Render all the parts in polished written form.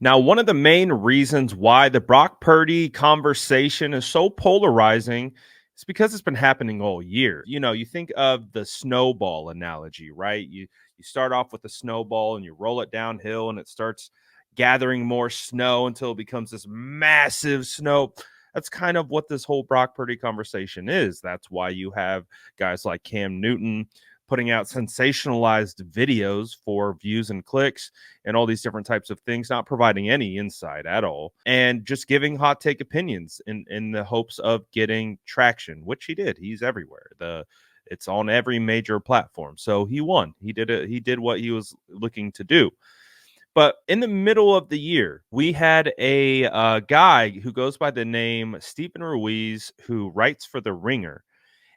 Now, one of the main reasons why the Brock Purdy conversation is so polarizing is because it's been happening all year. You think of the snowball analogy, right? You start off with a snowball and you roll it downhill and it starts gathering more snow until it becomes this massive snow. That's kind of what this whole Brock Purdy conversation is. That's why you have guys like Cam Newton putting out sensationalized videos for views and clicks and all these different types of things, not providing any insight at all, and just giving hot take opinions in the hopes of getting traction, which he did. He's everywhere. It's on every major platform. So he won. He did what he was looking to do. But in the middle of the year, we had a guy who goes by the name Stephen Ruiz, who writes for The Ringer.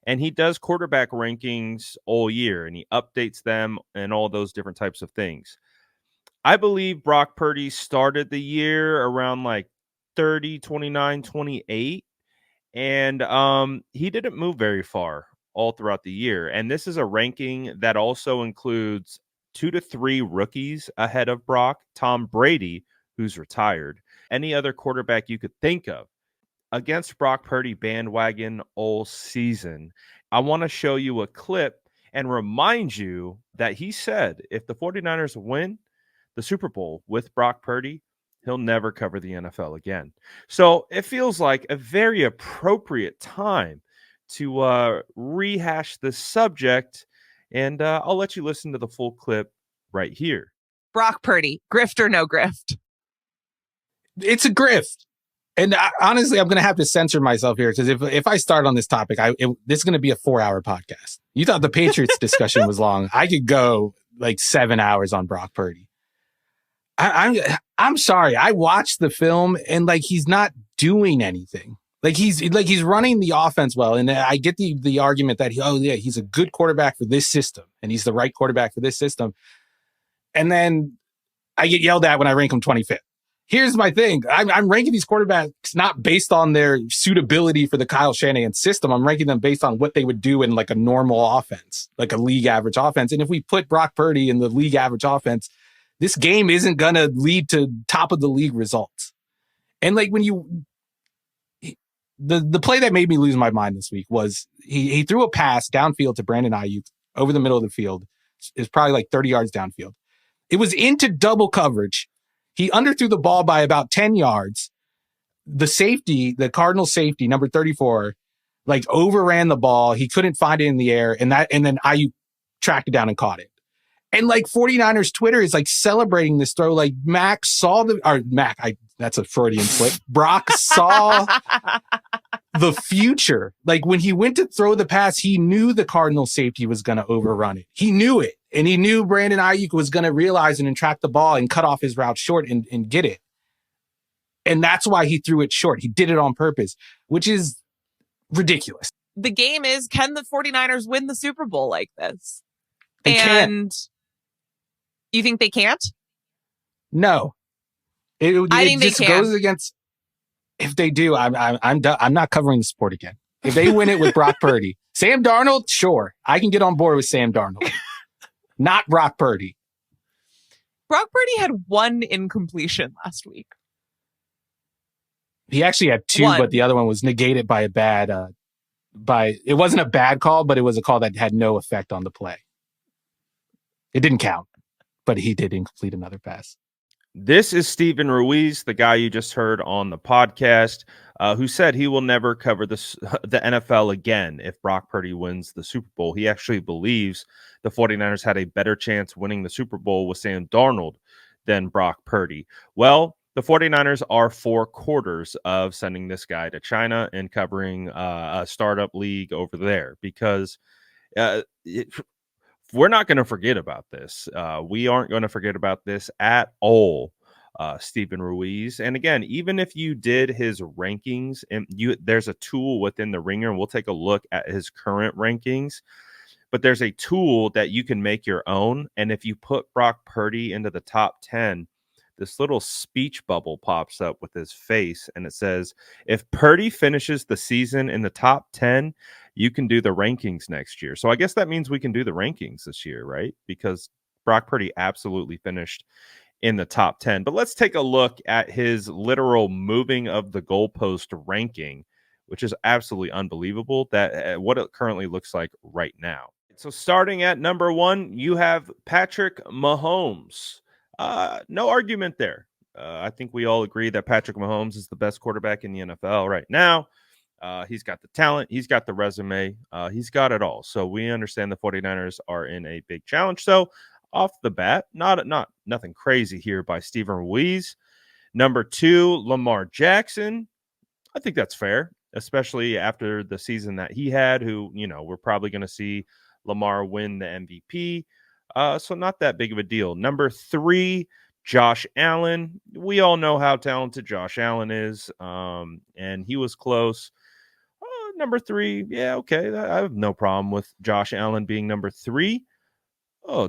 And he does quarterback rankings all year, and he updates them and all those different types of things. I believe Brock Purdy started the year around like 30, 29, 28. And he didn't move very far all throughout the year. And this is a ranking that also includes 2 to 3 rookies ahead of Brock, Tom Brady, who's retired, any other quarterback you could think of. Against Brock Purdy bandwagon all season. I want to show you a clip and remind you that he said if the 49ers win the Super Bowl with Brock Purdy, he'll never cover the NFL again. So it feels like a very appropriate time to rehash this subject, and I'll let you listen to the full clip right here. Brock Purdy, grift or no grift? It's a grift. And honestly, I'm going to have to censor myself here because if I start on this topic, this is going to be a 4-hour podcast. You thought the Patriots discussion was long. I could go like 7 hours on Brock Purdy. I'm sorry. I watched the film and like he's not doing anything. He's running the offense well, and I get the argument that he's a good quarterback for this system, and he's the right quarterback for this system. And then I get yelled at when I rank him 25th. Here's my thing. I'm ranking these quarterbacks not based on their suitability for the Kyle Shanahan system. I'm ranking them based on what they would do in like a normal offense, like a league average offense. And if we put Brock Purdy in the league average offense, this game isn't going to lead to top of the league results. And like the play that made me lose my mind this week was he threw a pass downfield to Brandon Ayuk over the middle of the field. It's probably like 30 yards downfield. It was into double coverage. He underthrew the ball by about 10 yards. The safety, the Cardinal safety, number 34, like overran the ball. He couldn't find it in the air. And then Ayuk tracked it down and caught it. And like 49ers Twitter is like celebrating this throw. Like that's a Freudian slip. Brock saw the future. Like when he went to throw the pass, he knew the Cardinal safety was going to overrun it. He knew it. And he knew Brandon Ayuk was going to realize it and track the ball and cut off his route short and get it. And that's why he threw it short. He did it on purpose, which is ridiculous. The game is, can the 49ers win the Super Bowl like this? They can't. You think they can't? No. I think just they can. Goes against. If they do, I'm done. I'm not covering the sport again. If they win it with Brock Purdy, Sam Darnold, sure, I can get on board with Sam Darnold. Not Brock Purdy. Brock Purdy had 1 incompletion last week. He actually had 2, but the other one was negated by it wasn't a bad call, but it was a call that had no effect on the play. It didn't count, but he did incomplete another pass. This is Stephen Ruiz, the guy you just heard on the podcast, who said he will never cover the NFL again if Brock Purdy wins the Super Bowl. He actually believes the 49ers had a better chance winning the Super Bowl with Sam Darnold than Brock Purdy. Well, the 49ers are 4 quarters of sending this guy to China and covering a startup league over there because we're not going to forget about this. We aren't going to forget about this at all, Stephen Ruiz. And again, even if you did his rankings, and there's a tool within the Ringer, and we'll take a look at his current rankings. But there's a tool that you can make your own. And if you put Brock Purdy into the top 10, this little speech bubble pops up with his face, and it says, if Purdy finishes the season in the top 10, you can do the rankings next year. So I guess that means we can do the rankings this year, right? Because Brock Purdy absolutely finished in the top 10. But let's take a look at his literal moving of the goalpost ranking, which is absolutely unbelievable that what it currently looks like right now. So starting at number 1, you have Patrick Mahomes. No argument there. I think we all agree that Patrick Mahomes is the best quarterback in the NFL right now. He's got the talent. He's got the resume. He's got it all. So we understand the 49ers are in a big challenge. So off the bat, nothing crazy here by Stephen Ruiz. Number 2, Lamar Jackson. I think that's fair, especially after the season that he had, who, we're probably going to see Lamar win the MVP. So not that big of a deal. Number 3, Josh Allen. We all know how talented Josh Allen is, and he was close. Number 3, yeah, okay. I have no problem with Josh Allen being number 3. Oh,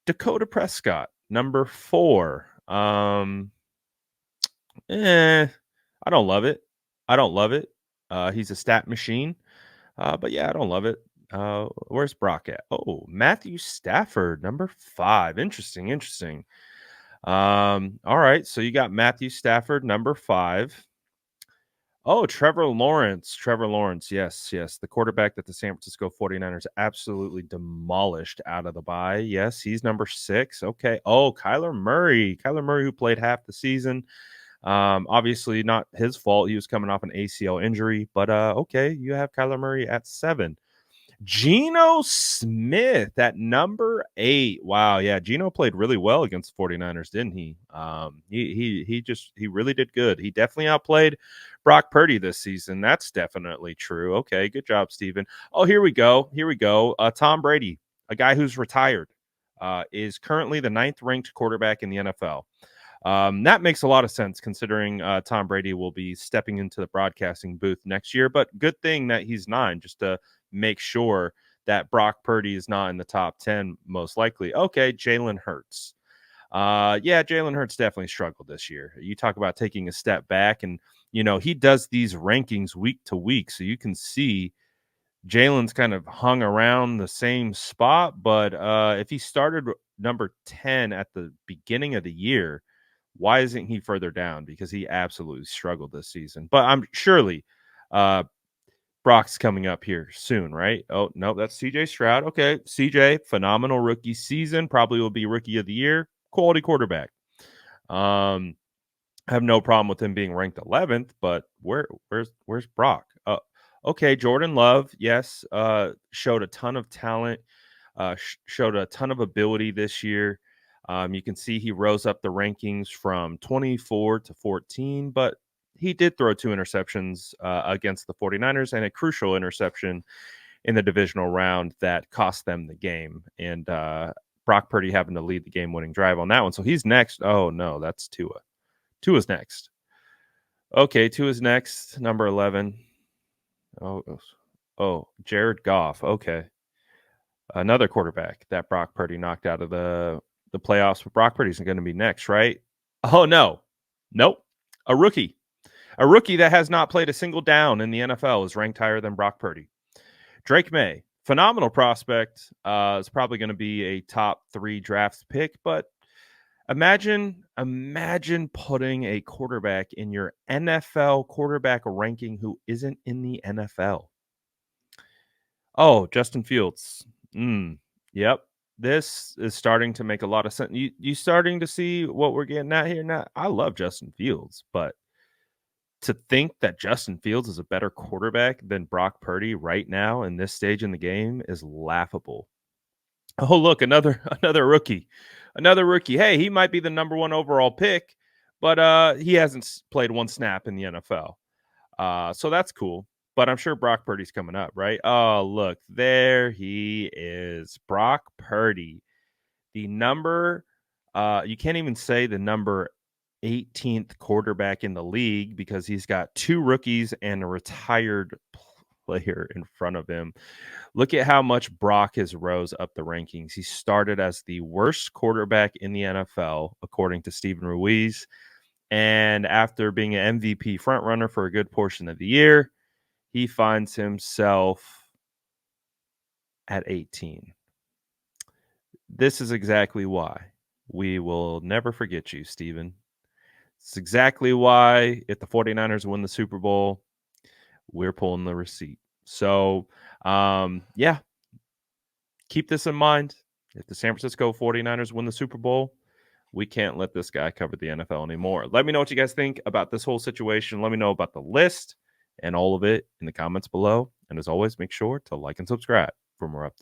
Dakota Prescott, number 4. I don't love it. He's a stat machine. But yeah, I don't love it. Where's Brock at? Oh, Matthew Stafford, number 5. Interesting. All right. So you got Matthew Stafford, number 5. Oh, Trevor Lawrence. Yes. The quarterback that the San Francisco 49ers absolutely demolished out of the bye. Yes, he's number 6. Okay. Oh, Kyler Murray, who played half the season. Obviously not his fault. He was coming off an ACL injury, but okay, you have Kyler Murray at 7. Geno Smith at number 8. Wow, yeah, Geno played really well against the 49ers, didn't he? He really did good. He definitely outplayed Brock Purdy this season. That's definitely true. Okay, good job, Steven. Oh, here we go. Tom Brady, a guy who's retired, is currently the 9th ranked quarterback in the NFL. That makes a lot of sense considering Tom Brady will be stepping into the broadcasting booth next year. But good thing that he's 9, just to make sure that Brock Purdy is not in the top 10, most likely. Okay, Jalen Hurts. Yeah, Jalen Hurts definitely struggled this year. You talk about taking a step back, and he does these rankings week to week, so you can see Jalen's kind of hung around the same spot. But if he started number 10 at the beginning of the year, why isn't he further down? Because he absolutely struggled this season. But I'm surely Brock's coming up here soon, right? Oh, no, that's CJ Stroud. Okay, CJ, phenomenal rookie season. Probably will be rookie of the year. Quality quarterback. I have no problem with him being ranked 11th, but where's Brock? Okay, Jordan Love, yes, showed a ton of talent, showed a ton of ability this year. You can see he rose up the rankings from 24 to 14, but he did throw 2 interceptions against the 49ers and a crucial interception in the divisional round that cost them the game. And Brock Purdy happened to lead the game-winning drive on that one. So he's next. Oh, no, that's Tua. Tua's next. Okay, Tua's next, number 11. Oh, Jared Goff. Okay. Another quarterback that Brock Purdy knocked out of the playoffs, but Brock Purdy's going to be next, right? Oh, no. Nope. A rookie that has not played a single down in the NFL is ranked higher than Brock Purdy. Drake May, phenomenal prospect, is probably going to be a top 3 draft pick, but imagine putting a quarterback in your NFL quarterback ranking who isn't in the NFL. Oh, Justin Fields. Yep. This is starting to make a lot of sense. You starting to see what we're getting at here now? I love Justin Fields, but to think that Justin Fields is a better quarterback than Brock Purdy right now in this stage in the game is laughable. Oh, look, another rookie. Hey, he might be the number 1 overall pick, but he hasn't played 1 snap in the NFL. So that's cool. But I'm sure Brock Purdy's coming up, right? Oh, look, there he is. Brock Purdy. The number, you can't even say the number 18th quarterback in the league because he's got 2 rookies and a retired player in front of him. Look at how much Brock has rose up the rankings. He started as the worst quarterback in the NFL, according to Stephen Ruiz. And after being an MVP frontrunner for a good portion of the year, he finds himself at 18. This is exactly why. We will never forget you, Steven. It's exactly why if the 49ers win the Super Bowl, we're pulling the receipt. So, yeah, keep this in mind. If the San Francisco 49ers win the Super Bowl, we can't let this guy cover the NFL anymore. Let me know what you guys think about this whole situation. Let me know about the list and all of it in the comments below. And as always, make sure to like and subscribe for more updates.